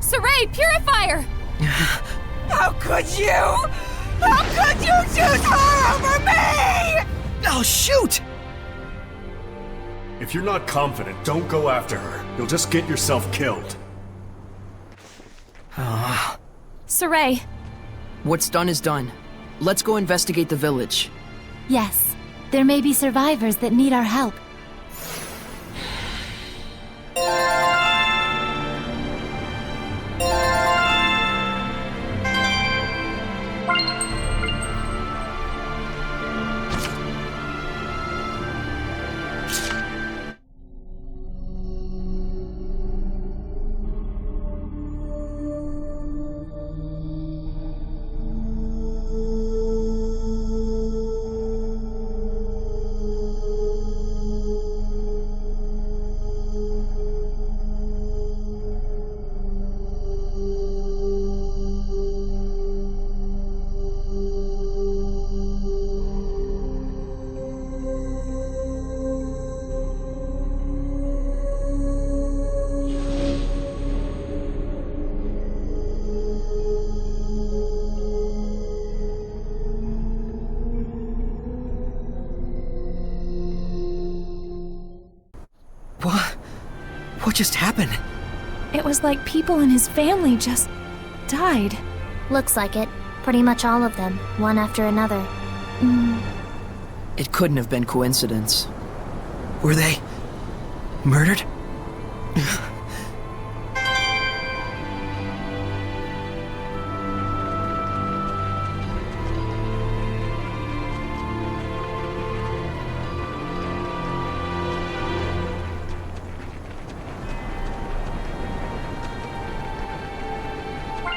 Saray, purifier! How could you? How could you choose her over me? Oh, shoot! If you're not confident, don't go after her. You'll just get yourself killed. Saray. What's done is done. Let's go investigate the village. Yes, there may be survivors that need our help. What just happened? It was like people in his family just died. Looks like it. Pretty much all of them, one after another. It couldn't have been coincidence. Were they murdered?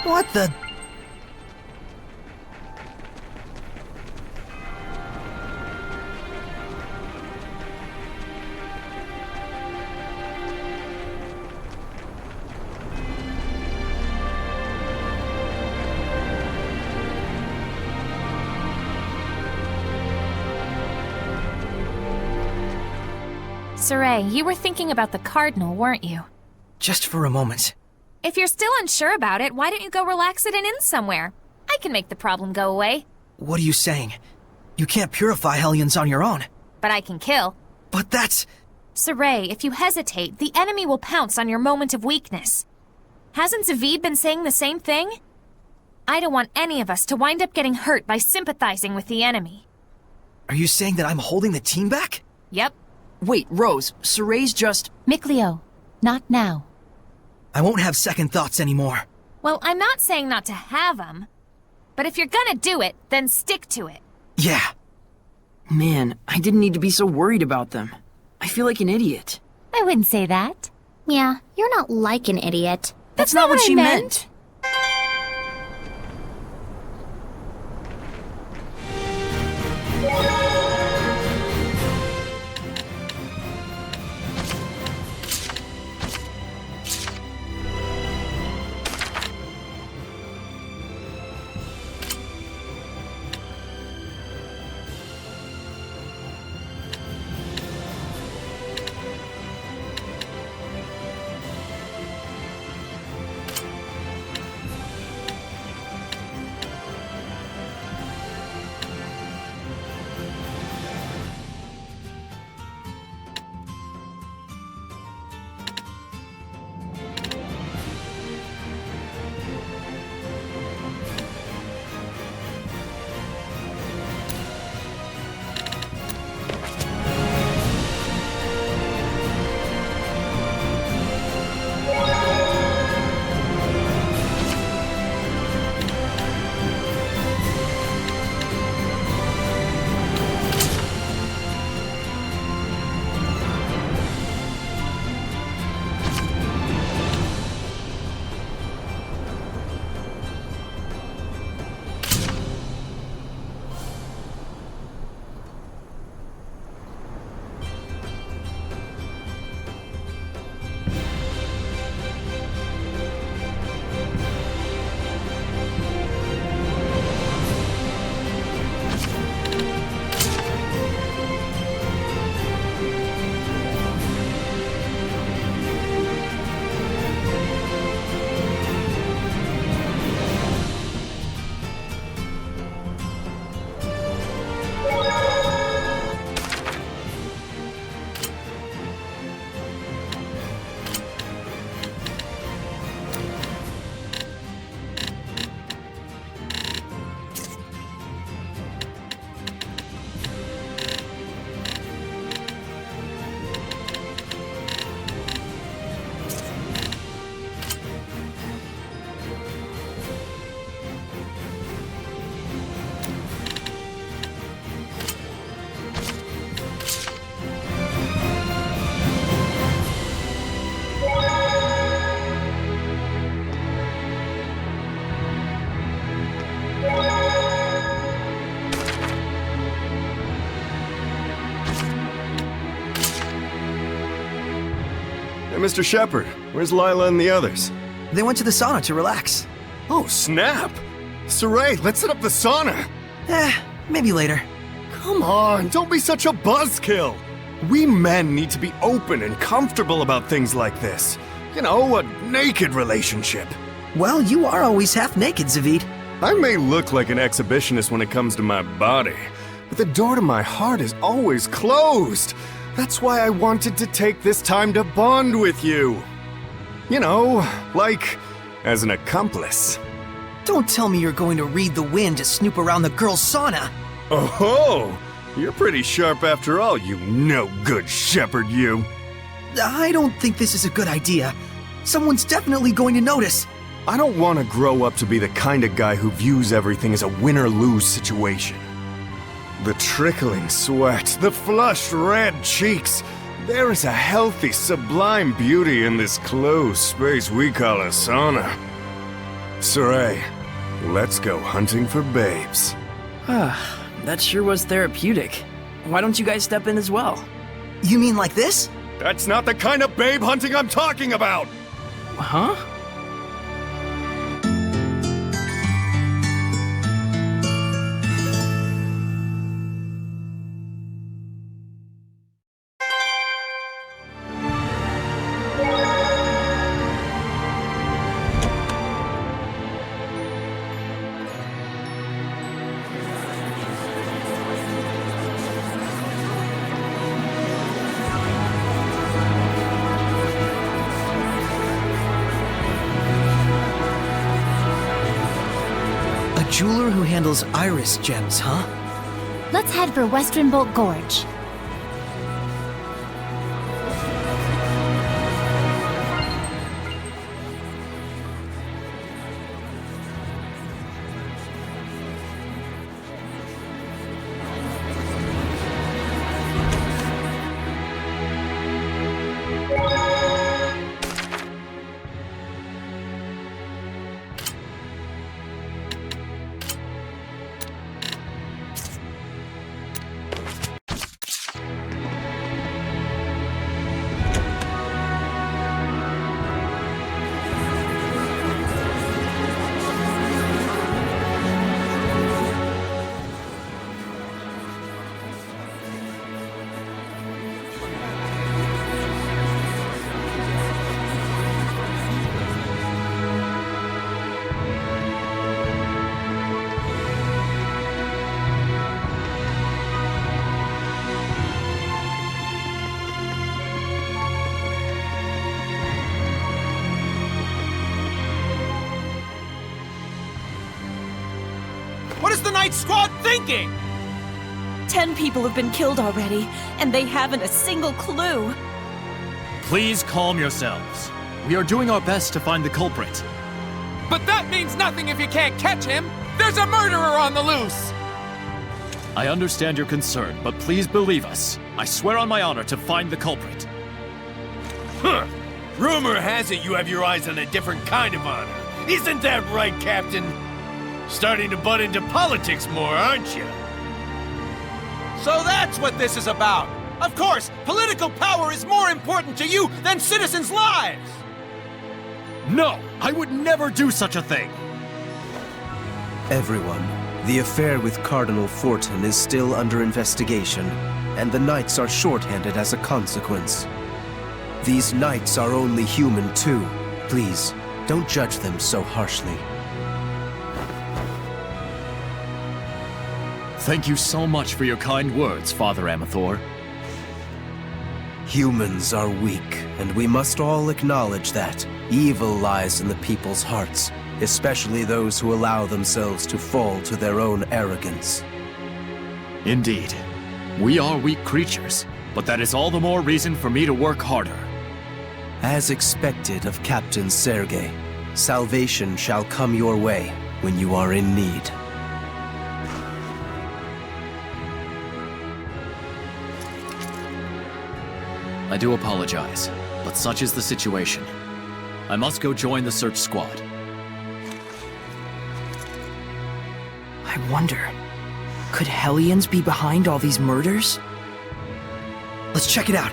What the? Saray, you were thinking about the Cardinal, weren't you? Just for a moment. If you're still unsure about it, why don't you go relax at an inn somewhere? I can make the problem go away. What are you saying? You can't purify Hellions on your own. But I can kill. But that's... Saray, if you hesitate, the enemy will pounce on your moment of weakness. Hasn't Zavid been saying the same thing? I don't want any of us to wind up getting hurt by sympathizing with the enemy. Are you saying that I'm holding the team back? Yep. Wait, Rose, Saray's just... Mikleo, not now. I won't have second thoughts anymore. Well, I'm not saying not to have them. But if you're gonna do it, then stick to it. Yeah. Man, I didn't need to be so worried about them. I feel like an idiot. I wouldn't say that. Yeah, you're not like an idiot. That's not what she meant. Mr. Shepard, where's Lila and the others? They went to the sauna to relax. Oh, snap! Saray, let's set up the sauna! Maybe later. Come on, don't be such a buzzkill! We men need to be open and comfortable about things like this. You know, a naked relationship. Well, you are always half naked, Zaveid. I may look like an exhibitionist when it comes to my body, but the door to my heart is always closed. That's why I wanted to take this time to bond with you. You know, like, as an accomplice. Don't tell me you're going to read the wind to snoop around the girls' sauna. Oh, you're pretty sharp after all, you no-good shepherd, you. I don't think this is a good idea. Someone's definitely going to notice. I don't want to grow up to be the kind of guy who views everything as a win-or-lose situation. The trickling sweat, the flushed red cheeks. There is a healthy, sublime beauty in this closed space we call a sauna. Saray, let's go hunting for babes. That sure was therapeutic. Why don't you guys step in as well? You mean like this? That's not the kind of babe hunting I'm talking about! Huh? Jeweler who handles iris gems, huh? Let's head for Western Bolt Gorge. What is the Night Squad thinking? 10 people have been killed already, and they haven't a single clue. Please calm yourselves. We are doing our best to find the culprit. But that means nothing if you can't catch him! There's a murderer on the loose! I understand your concern, but please believe us. I swear on my honor to find the culprit. Huh. Rumor has it you have your eyes on a different kind of honor. Isn't that right, Captain? Starting to butt into politics more, aren't you? So that's what this is about! Of course, political power is more important to you than citizens' lives! No! I would never do such a thing! Everyone, the affair with Cardinal Fortin is still under investigation, and the Knights are shorthanded as a consequence. These Knights are only human too. Please, don't judge them so harshly. Thank you so much for your kind words, Father Amathor. Humans are weak, and we must all acknowledge that. Evil lies in the people's hearts, especially those who allow themselves to fall to their own arrogance. Indeed. We are weak creatures, but that is all the more reason for me to work harder. As expected of Captain Sergei, salvation shall come your way when you are in need. I do apologize, but such is the situation. I must go join the search squad. I wonder, could Hellions be behind all these murders? Let's check it out.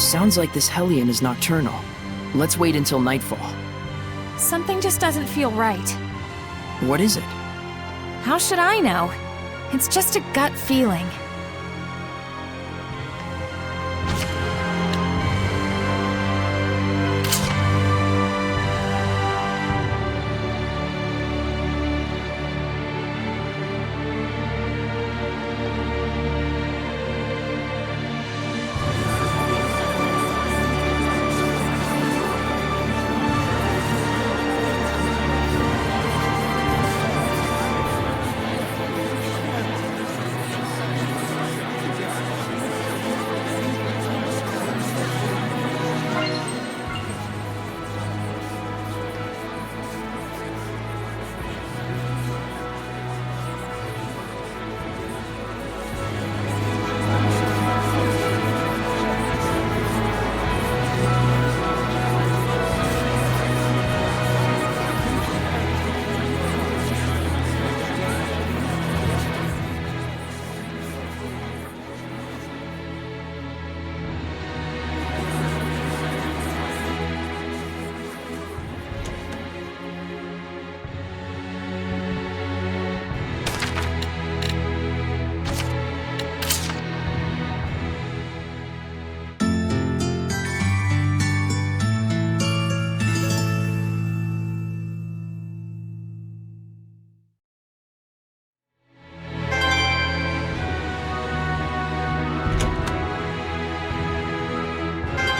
Sounds like this Hellion is nocturnal. Let's wait until nightfall. Something just doesn't feel right. What is it? How should I know? It's just a gut feeling.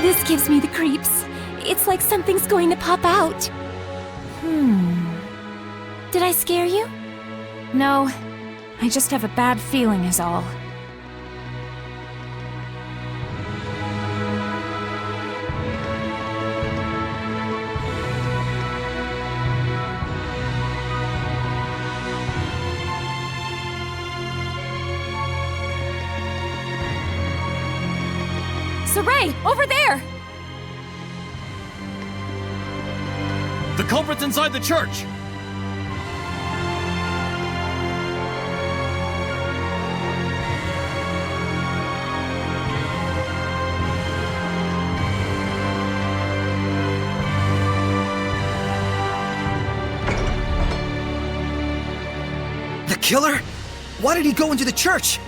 This gives me the creeps. It's like something's going to pop out. Did I scare you? No, I just have a bad feeling is all. Saray, over there! The culprit's inside the church! The killer? Why did he go into the church?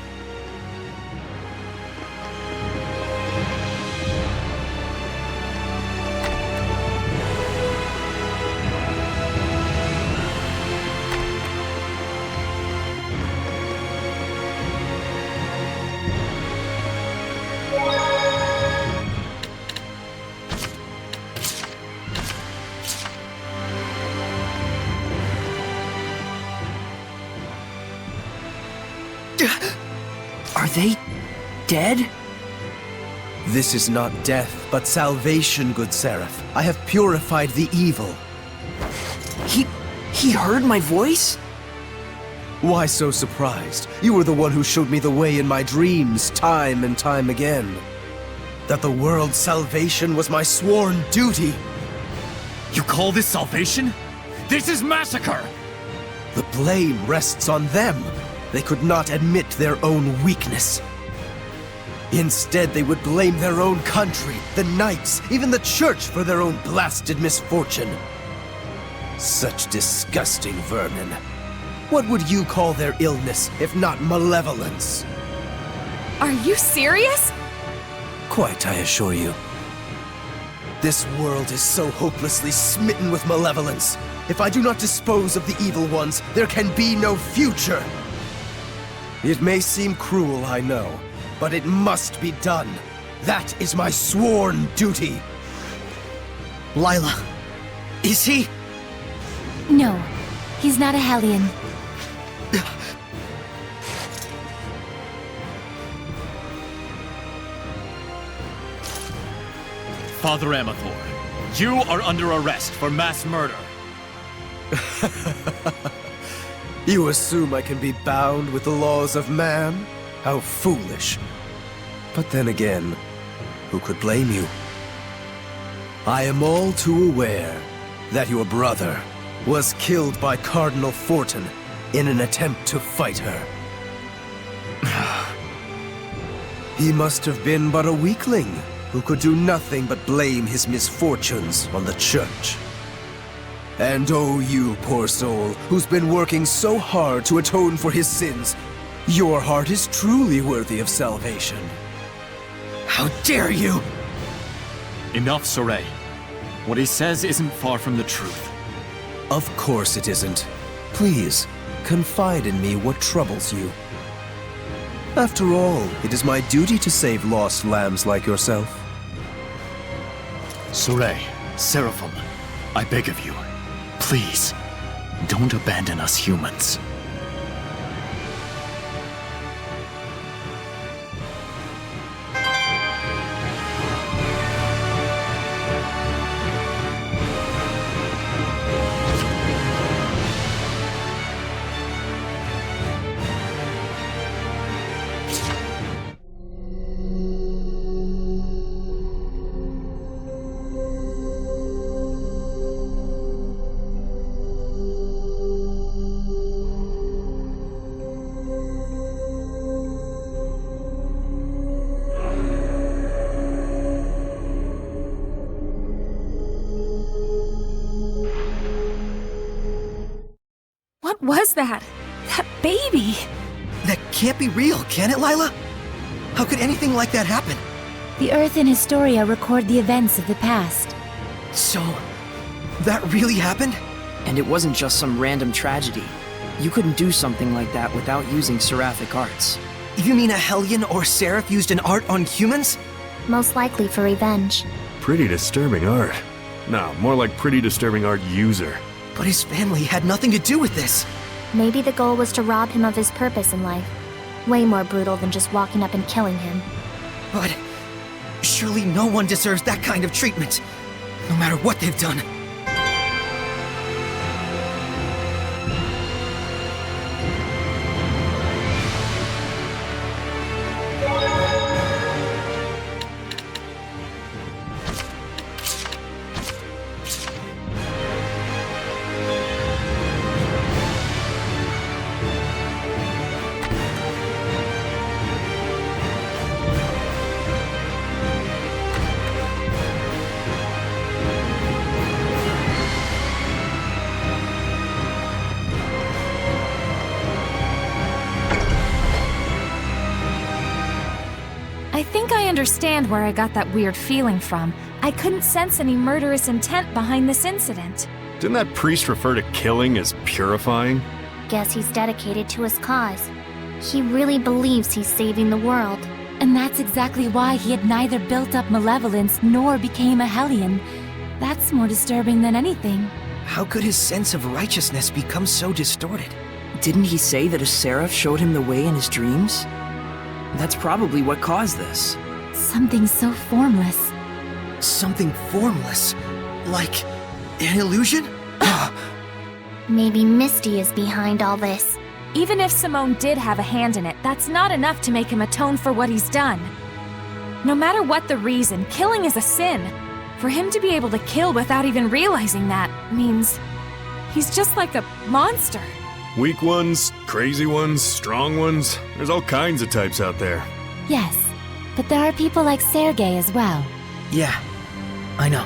Are they dead? This is not death, but salvation, good Seraph. I have purified the evil. He heard my voice? Why so surprised? You were the one who showed me the way in my dreams, time and time again. That the world's salvation was my sworn duty. You call this salvation? This is massacre! The blame rests on them. They could not admit their own weakness. Instead, they would blame their own country, the knights, even the church for their own blasted misfortune. Such disgusting vermin. What would you call their illness, if not malevolence? Are you serious? Quite, I assure you. This world is so hopelessly smitten with malevolence. If I do not dispose of the evil ones, there can be no future. It may seem cruel, I know, but it must be done. That is my sworn duty. Lila, is he? No, he's not a Hellion. Father Amathor, you are under arrest for mass murder. You assume I can be bound with the laws of man? How foolish. But then again, who could blame you? I am all too aware that your brother was killed by Cardinal Fortin in an attempt to fight her. He must have been but a weakling who could do nothing but blame his misfortunes on the church. And oh, you poor soul, who's been working so hard to atone for his sins, your heart is truly worthy of salvation. How dare you! Enough, Sorey. What he says isn't far from the truth. Of course it isn't. Please, confide in me what troubles you. After all, it is my duty to save lost lambs like yourself. Sorey, Seraphim, I beg of you, please, don't abandon us humans. What was that? That baby! That can't be real, can it, Lila? How could anything like that happen? The Earth and Historia record the events of the past. So, that really happened? And it wasn't just some random tragedy. You couldn't do something like that without using seraphic arts. You mean a Hellion or Seraph used an art on humans? Most likely for revenge. Pretty disturbing art. No, more like pretty disturbing art user. But his family had nothing to do with this. Maybe the goal was to rob him of his purpose in life. Way more brutal than just walking up and killing him. But surely no one deserves that kind of treatment, no matter what they've done. I think I understand where I got that weird feeling from. I couldn't sense any murderous intent behind this incident. Didn't that priest refer to killing as purifying? Guess he's dedicated to his cause. He really believes he's saving the world. And that's exactly why he had neither built up malevolence nor became a Hellion. That's more disturbing than anything. How could his sense of righteousness become so distorted? Didn't he say that a seraph showed him the way in his dreams? That's probably what caused this. Something so formless. Something formless? Like an illusion? Maybe Misty is behind all this. Even if Simone did have a hand in it, that's not enough to make him atone for what he's done. No matter what the reason, killing is a sin. For him to be able to kill without even realizing that means he's just like a monster. Weak ones, crazy ones, strong ones. There's all kinds of types out there. Yes, but there are people like Sergei as well. Yeah, I know.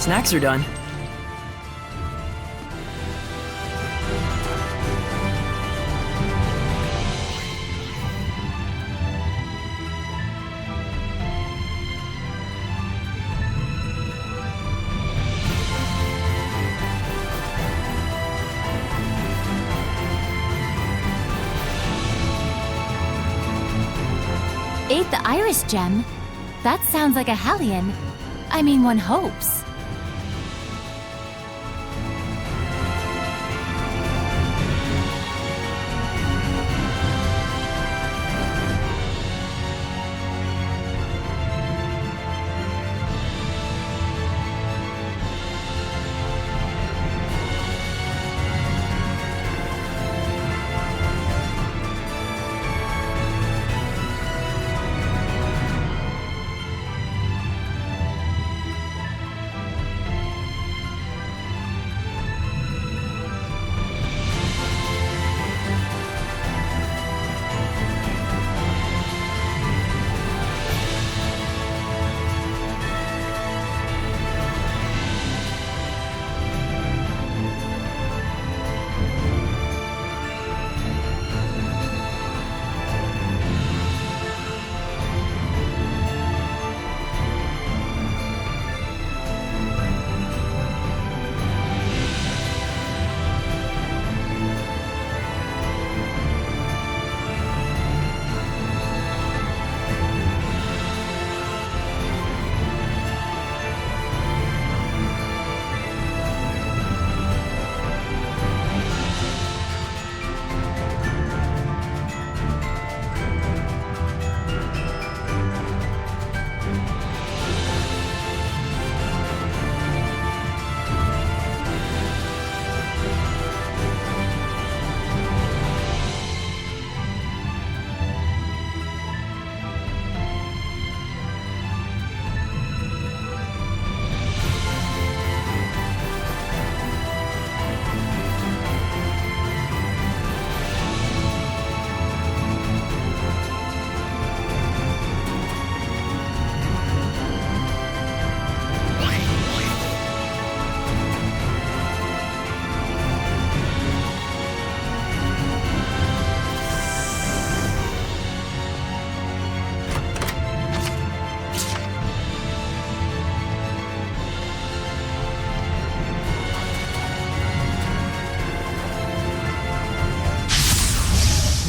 snacks are done. Ate the iris gem? That sounds like a Hellion. I mean, one hopes.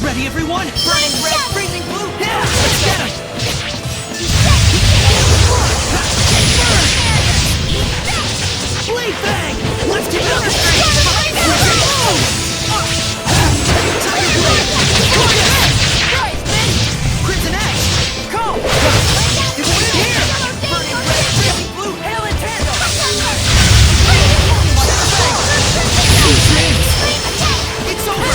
Ready, everyone? Burning red, freezing blue! Yeah! Let's get him! Blade bang! Let's get demonstrate! Crimson X! Go! It went in here! Burning red, freezing blue, hail and tandem! It's over!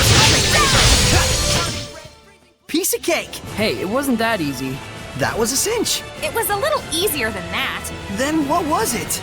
Piece of cake! Hey, it wasn't that easy. That was a cinch. It was a little easier than that. Then what was it?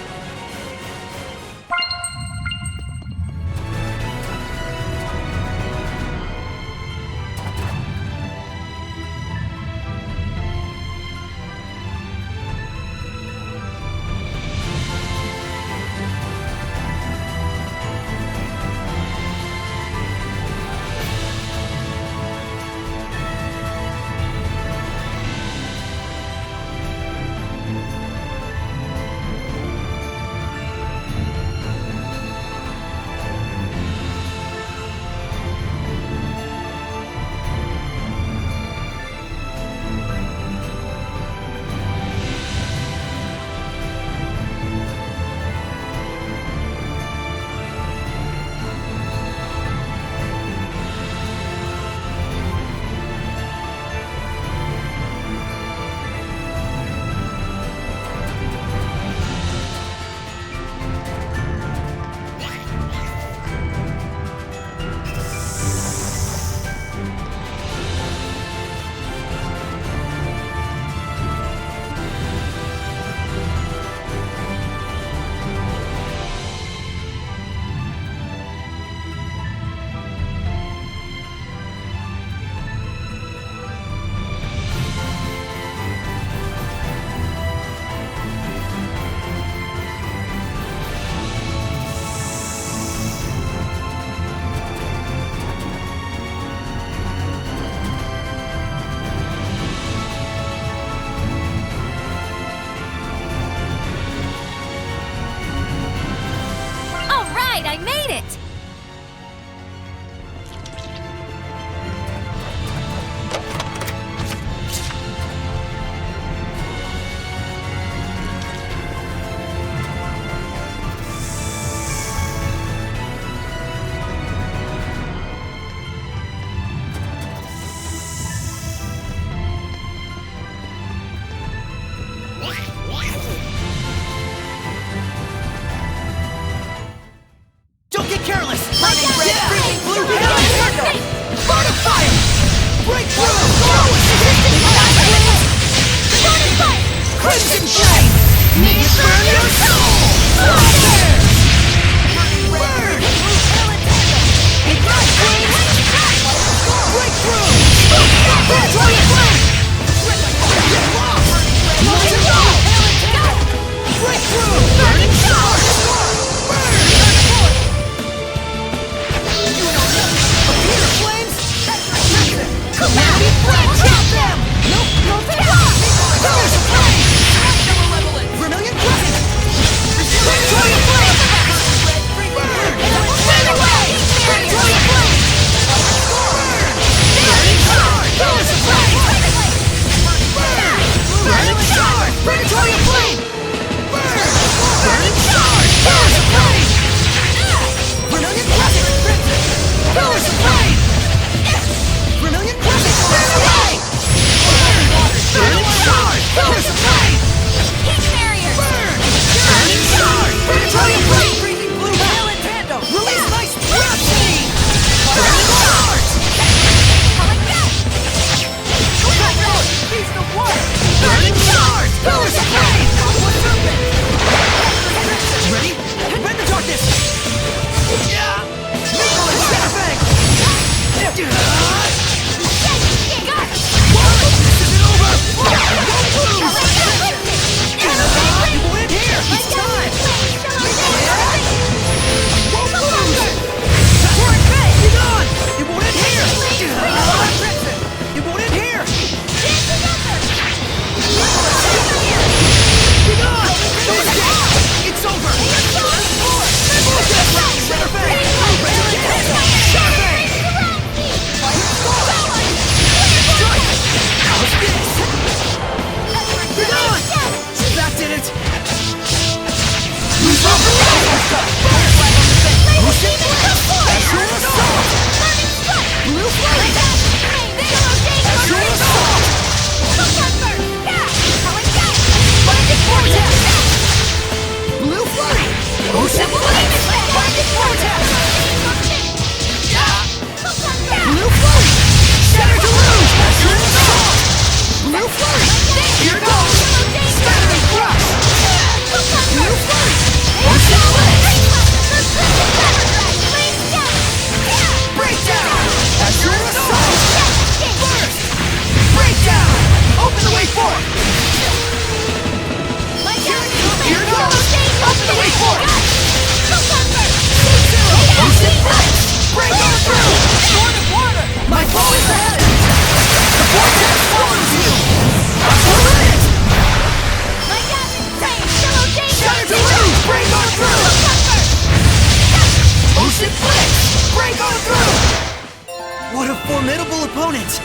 formidable opponent!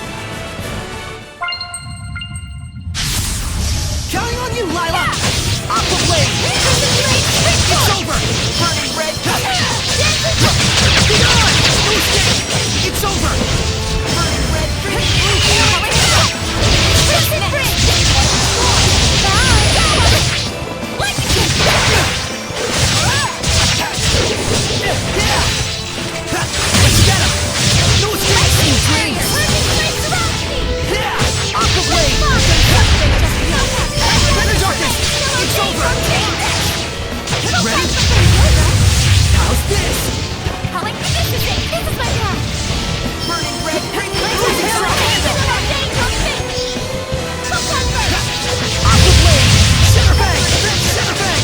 Counting on you, Lila! Aqua Blade! It's over! Burning red! Get on! No escape! It's over! Burning red! Let's get him! No escape! Dreams! Aqua Blade! Better darkness! It's over! Ready? How's this? This is my path! Burning red! Aqua Blade! Center bang! Center bang!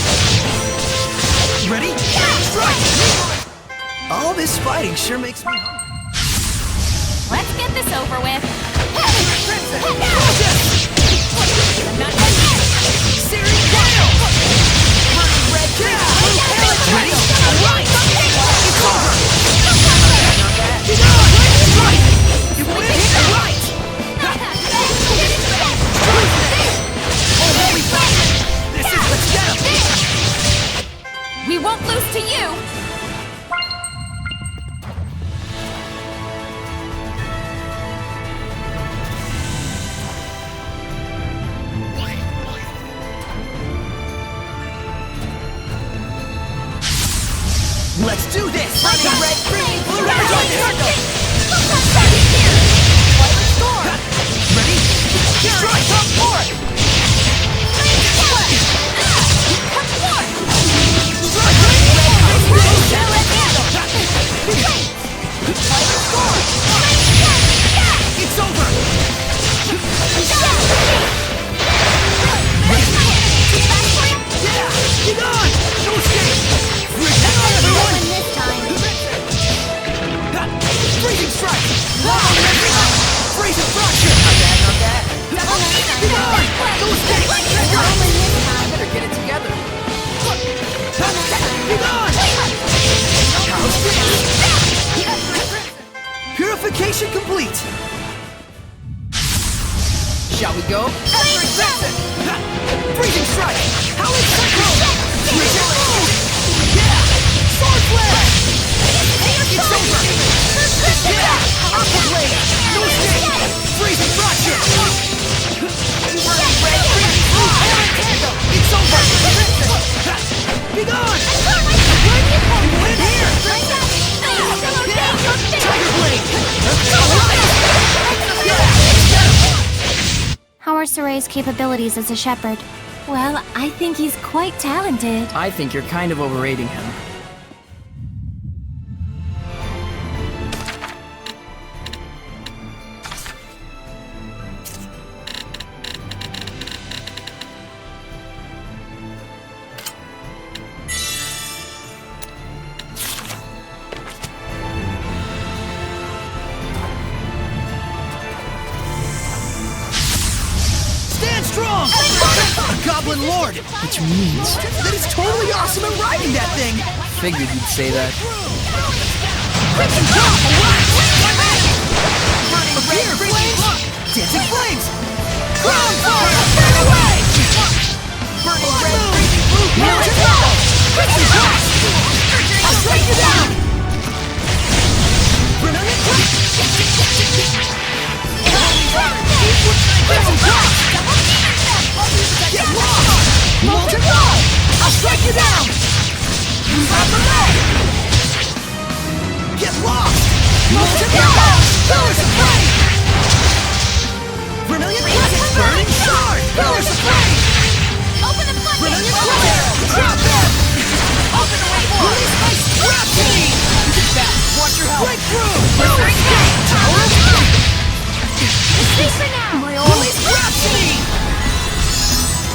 Ready? Strike! All this fighting sure makes me hungry. Let's get this over with. I'm not done yet! Searing Gale! Burning red! Ready? Alright! It's over! Get on! Right! It went in! Right! Oh, holy fuck! This is... Let's get him! We won't lose to you! Let's do this! Burning red, green, blue, red, ready? Strike! Come forward! It's over! Get on! No escape! Hang on, everyone! Freezing strike! Freezing fracture! Not bad. Get on! No escape! Better get it together. Get on! How's this? Purification complete! Shall we go? Freezing strike! Howling cyclone! Sword flare! It's over! Aqua Blade! No escape! Freezing fracture! Burning red, green, blue, it's over! Be gone! You win here! Tiger Blade! How are Soray's capabilities as a shepherd? Well, I think he's quite talented. I think you're kind of overrating him. Strong! A Goblin Lord! Which means... That is totally awesome at riding that thing! Figured you'd say that. Crimson Drop! Burning red flames! Dancing flames! Crown fire! Burn away! Burning red freezing blue! Crimson Drop! I'll strike you down! Brilliant Crimson Drop! Get lost! Molten Ball! I'll strike you down! Stop the leg! Get lost! Molten Ball! Pillars of Flame! Brilliant Presence! Burning Shard! Pillars of Flame! Open the floodgates! Brilliant Flare! Drop them! Open the way forward! Release my Rhapsody! Watch your health! Breakthrough! Tower of Sleep for now! Release Rhapsody!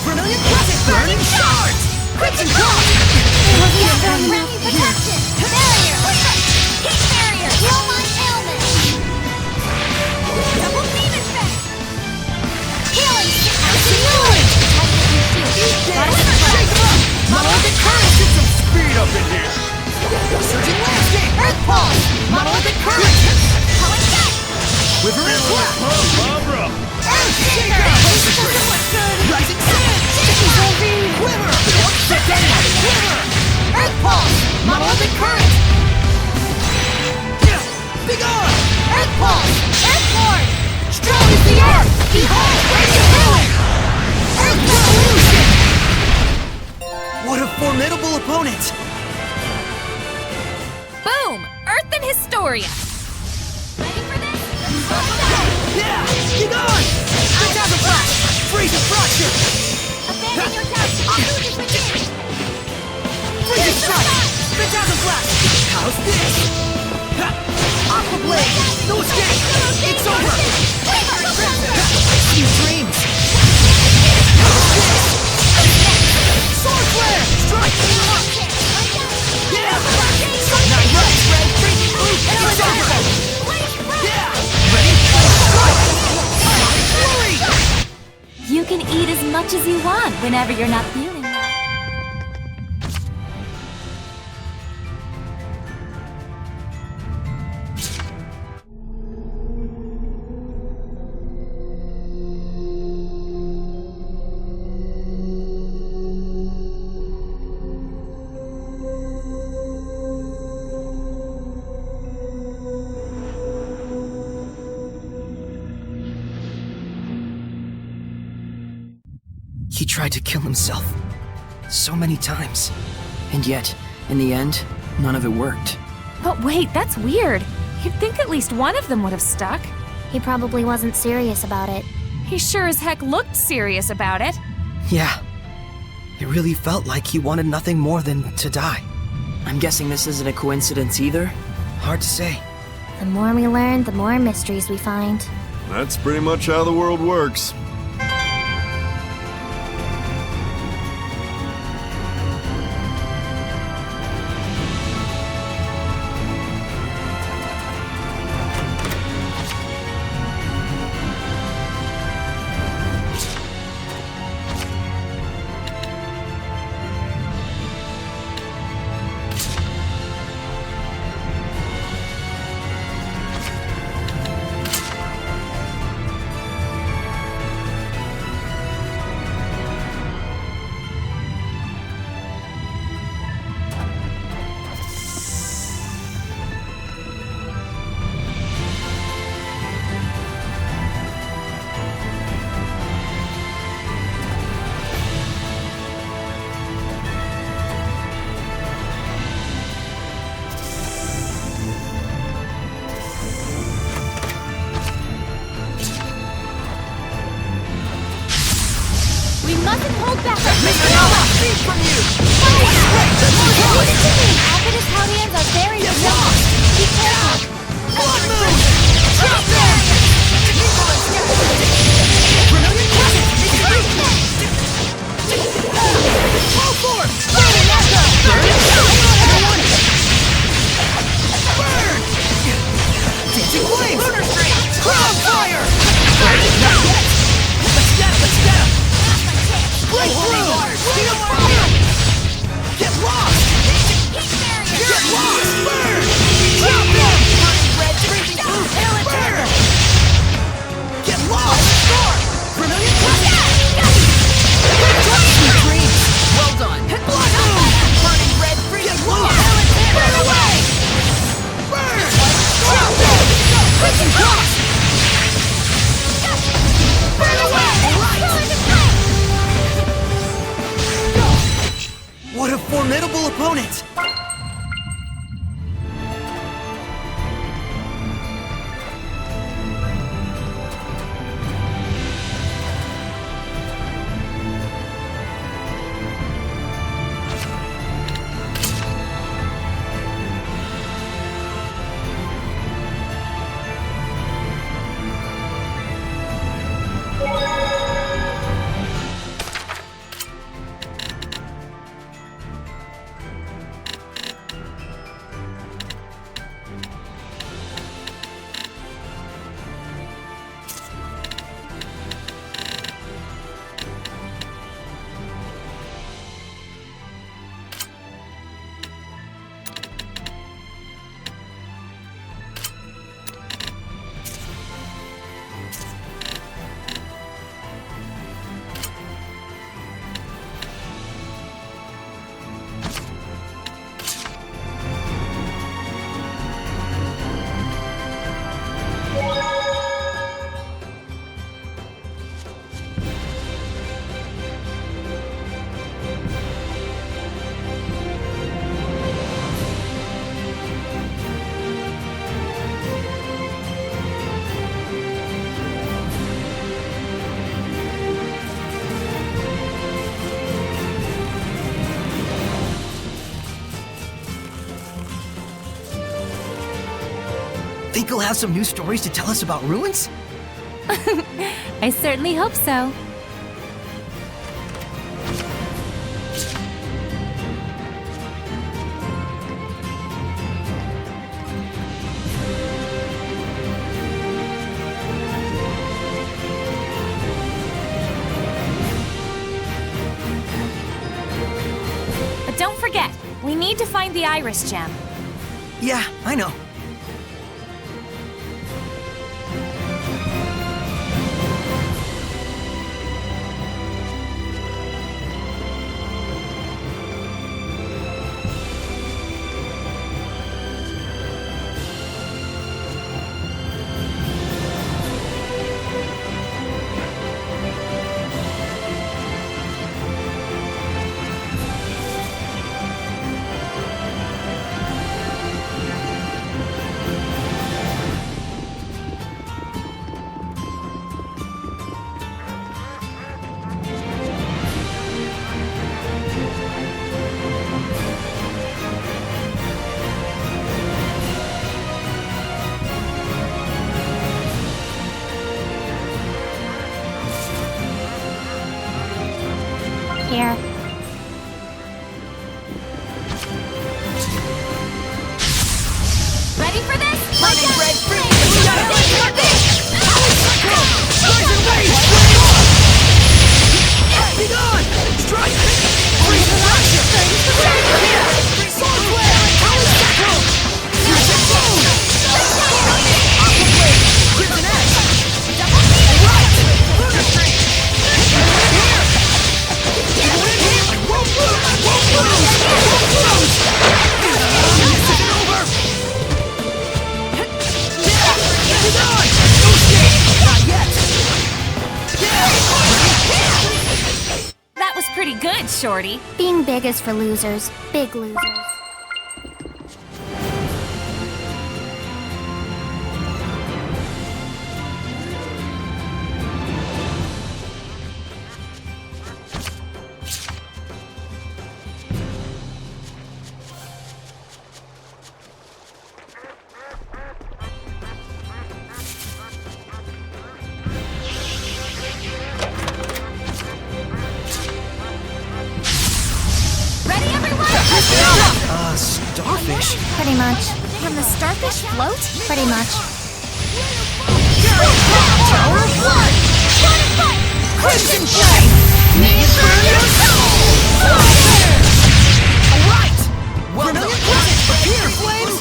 Brilliant Presence! Burning Shards! Crimson Cross! Protection! Barrier! Heat barrier! Heal my ailment! Double beam effect! Healing! Simulant! Eat this! Shake them up! Monolithic Current! Get some speed up in here! Surging Landscape! Earth Pulse! Monolithic Current! Pulling back! Quivering clap! Barbara! Earthshaker! Rising sand! Quiver! Quiver! Earth pulse! Monolithic current! Big on! Earth pulse! Earthborn! Strong as the earth! Behold! Radiant ruin! Earth revolution! What a formidable opponent! Boom! Earth and Historia! Ready for this? Yeah! Get on! Phantasm Flash! Freeze and fracture! Abandon your doubts! Optimus begin! Freeze and strike! Phantasm Flash! How's this? Aqua Blade! No escape! It's over! See dreams! Sword Flare! Strike! Yeah! Nine Rex! Red! Freezing Blue! It's over! Yeah! Ready? Strike! Flurry! You can eat as much as you want whenever you're not feeling well. He tried to kill himself. So many times. And yet, in the end, none of it worked. But wait, that's weird. You'd think at least one of them would have stuck. He probably wasn't serious about it. He sure as heck looked serious about it. Yeah. It really felt like he wanted nothing more than to die. I'm guessing this isn't a coincidence either. Hard to say. The more we learn, the more mysteries we find. That's pretty much how the world works. We mustn't hold back! Speed from you! Activist Hellions are very strong. Be careful. Blood moon! Drop them! Brilliant presence! All forth! Burning echo! Burn! Dancing flames! Lunar stream! Crown fire! Let's get him! Break through! Speed of fire! Get lost! Get lost! Burn! Drop them! think he'll have some new stories to tell us about ruins? I certainly hope so. But don't forget, we need to find the Iris gem. Yeah, I know. Here. Ready for this? Running red free! Be gone! Strike! Freeze in action! Sword flare! Fusion blow! Aqua blade! Crimson edge! Right! Lunar streak! Here! Won't lose! Won't lose! Won't lose! This isn't over! Be gone! No escape! Not yet! That was pretty good, Shorty. Being big is for losers. Big losers. Ready, everyone? Starfish? Pretty much. Can the starfish float? Pretty much. Tower of Blood! Crimson Flame! May it burn your soul! Alright! Well done! Appear, flames!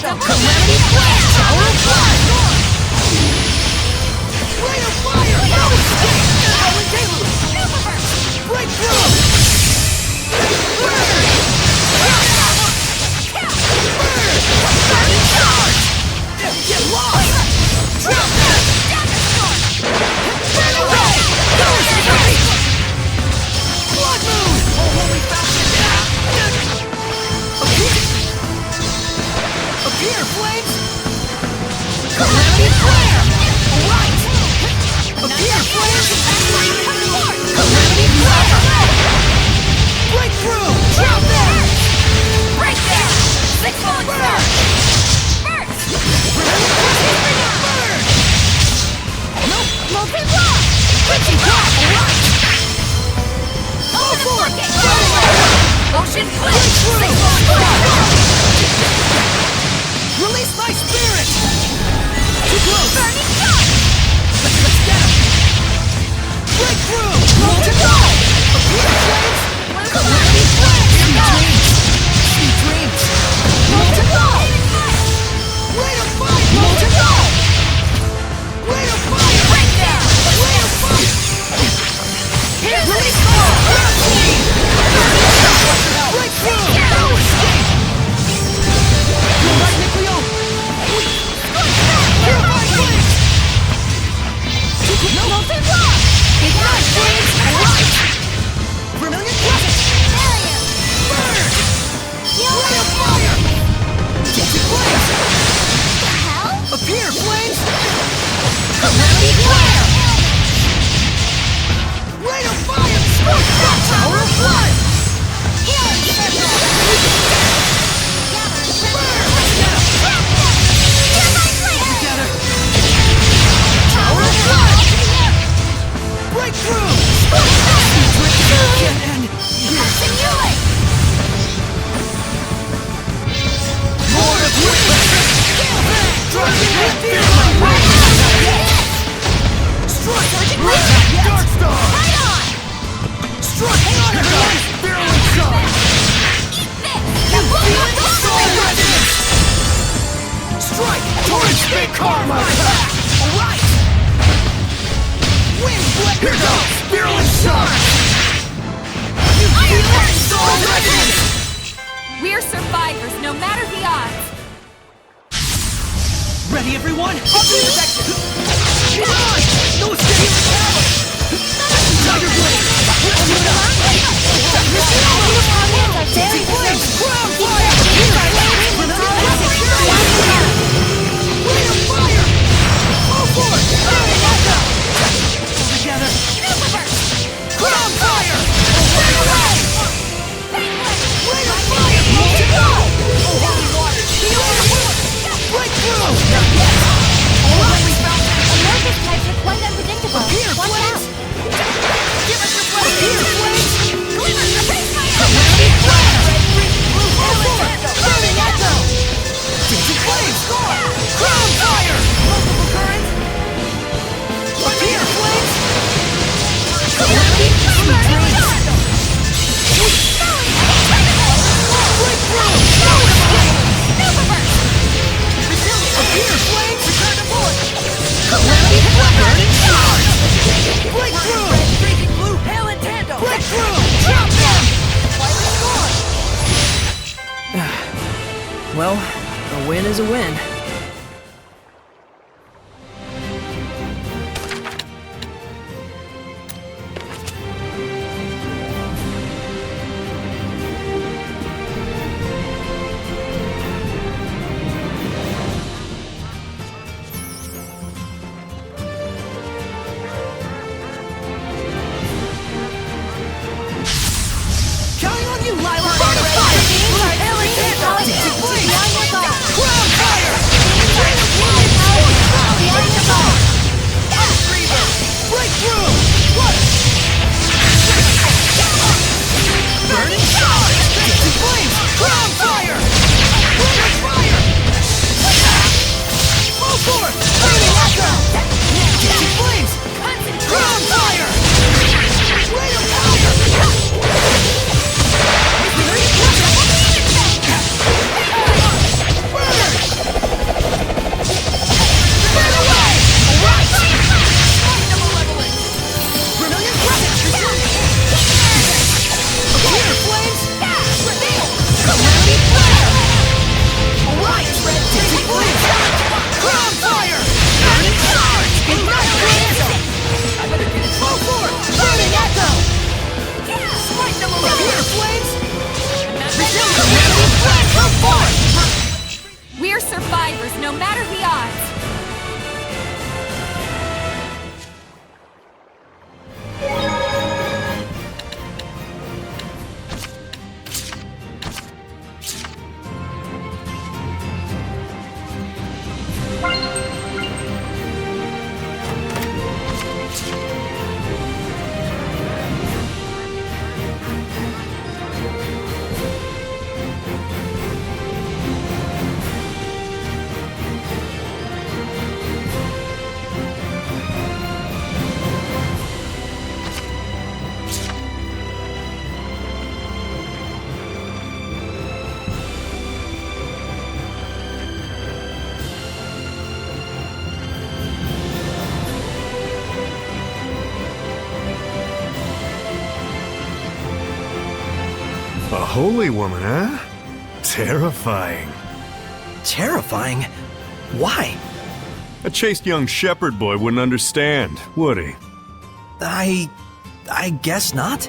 Calamity Flame! Tower of Blood! Ray of Fire! No escape! Rolling Deluge! Breakthrough! Burn! Burning Charge! Get lost! Drop that! Burn away! Go escape! Blood Moon! Oh, holy fountain! Appear, flames! Calamity Flare! Right! Appear, flames! Calamity Flare! Breakthrough! Drop that! Right there! 6 bullets burn! Burn! Nope! Multi-block! Crimson Block! Right! All for it! Ocean flip! Release my spirit! Too close! Burning shot! Let's get him! Breakthrough! Multi-block! Appear, flames! Calamity Flame! Sweet dreams! Multi-block! Rate of 5! Multi-block! Big karma! Alright! Wind flip! Here goes! Virulent charge! You feel it? Already! We're survivors, no matter the odds. Ready, everyone? Ultimate protection! Come on! No escape! Tiger blade! Dancing flames! Crown fire! Wing of fire! All for it! Together! Crown fire! Wing away! Wing of fire! To go! Holy water! Breakthrough! Always found America's types are quite unpredictable. Here, Watch flames! out! Give us your blade! Here, flames! Glimmer, the base fire! Calamity flare! Burning echo! Dancing flames! Crown fire! Multiple currents! Here, flames! Calamity flare! Breakthrough! Here, flames! Return to bullet! Calamity flare! Burning charge! Breakthrough! Freezing blue! Hail and tandem! Breakthrough! Drop them! Fire's gone! Well, a win is a win. Counting on you, Lila! Burn of fire! Hail and tandem! Dancing flames! Crown fire! Breakthrough! What? Burning charge! Dancing flames! Crown fire! Wind of fire! Full force! Burning echo! Dancing flames! Crown fire! Rain of fire! Burn away! Alright! Brilliant presence! Here, flames! Calamity flare! Alright! Dancing flames! Crown fire! Burning charge! Ignite flames! I better get it. Full force! Burning echo! Here, flames! Calamity flare! Come forth! We're survivors, no matter the odds. A holy woman, huh? Terrifying. Terrifying? Why? A chaste young shepherd boy wouldn't understand, would he? I guess not.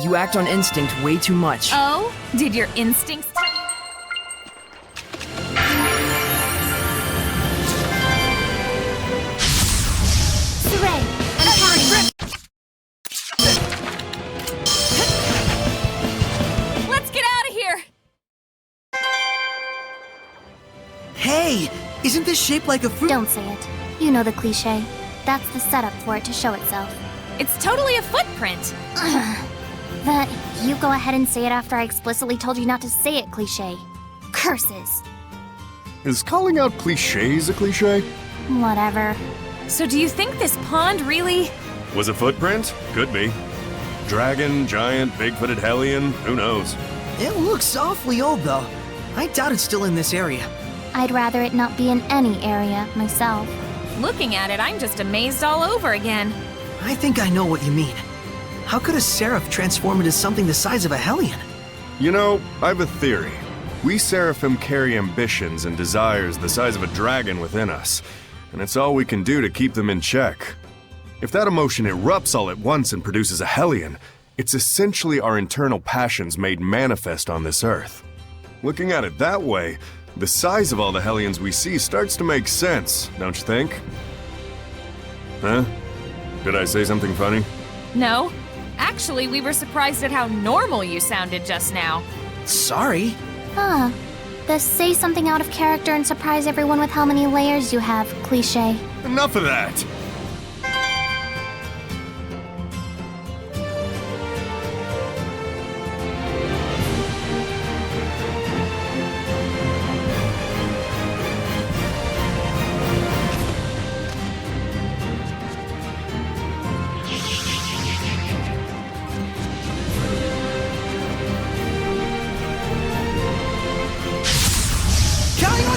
You act on instinct way too much. Oh? Did your instincts tell you? Hooray! I'm counting. Let's get out of here! Hey! Isn't this shaped like a fruit? Don't say it. You know the cliche. That's the setup for it to show itself. It's totally a footprint. That you go ahead and say it after I explicitly told you not to say it, cliche. Curses. Is calling out cliches a cliche? Whatever. So do you think this pond really... Was a footprint? Could be. Dragon, giant, big-footed hellion, who knows? It looks awfully old, though. I doubt it's still in this area. I'd rather it not be in any area, myself. Looking at it, I'm just amazed all over again. I think I know what you mean. How could a seraph transform into something the size of a hellion? You know, I have a theory. We seraphim carry ambitions and desires the size of a dragon within us, and it's all we can do to keep them in check. If that emotion erupts all at once and produces a hellion, it's essentially our internal passions made manifest on this earth. Looking at it that way, the size of all the hellions we see starts to make sense, don't you think? Huh? Did I say something funny? No. Actually, we were surprised at how normal you sounded just now. Sorry. Huh. The say something out of character and surprise everyone with how many layers you have, cliche. Enough of that!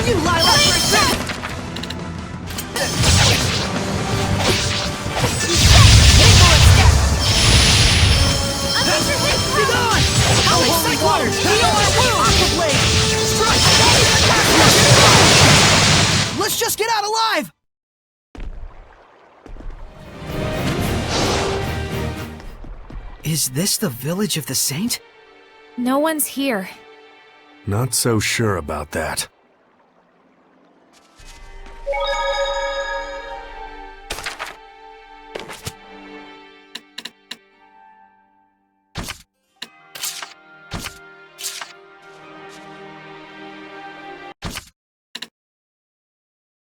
You lie like Let's just get out alive! Is this the village of the saint? No one's here. Not so sure about that.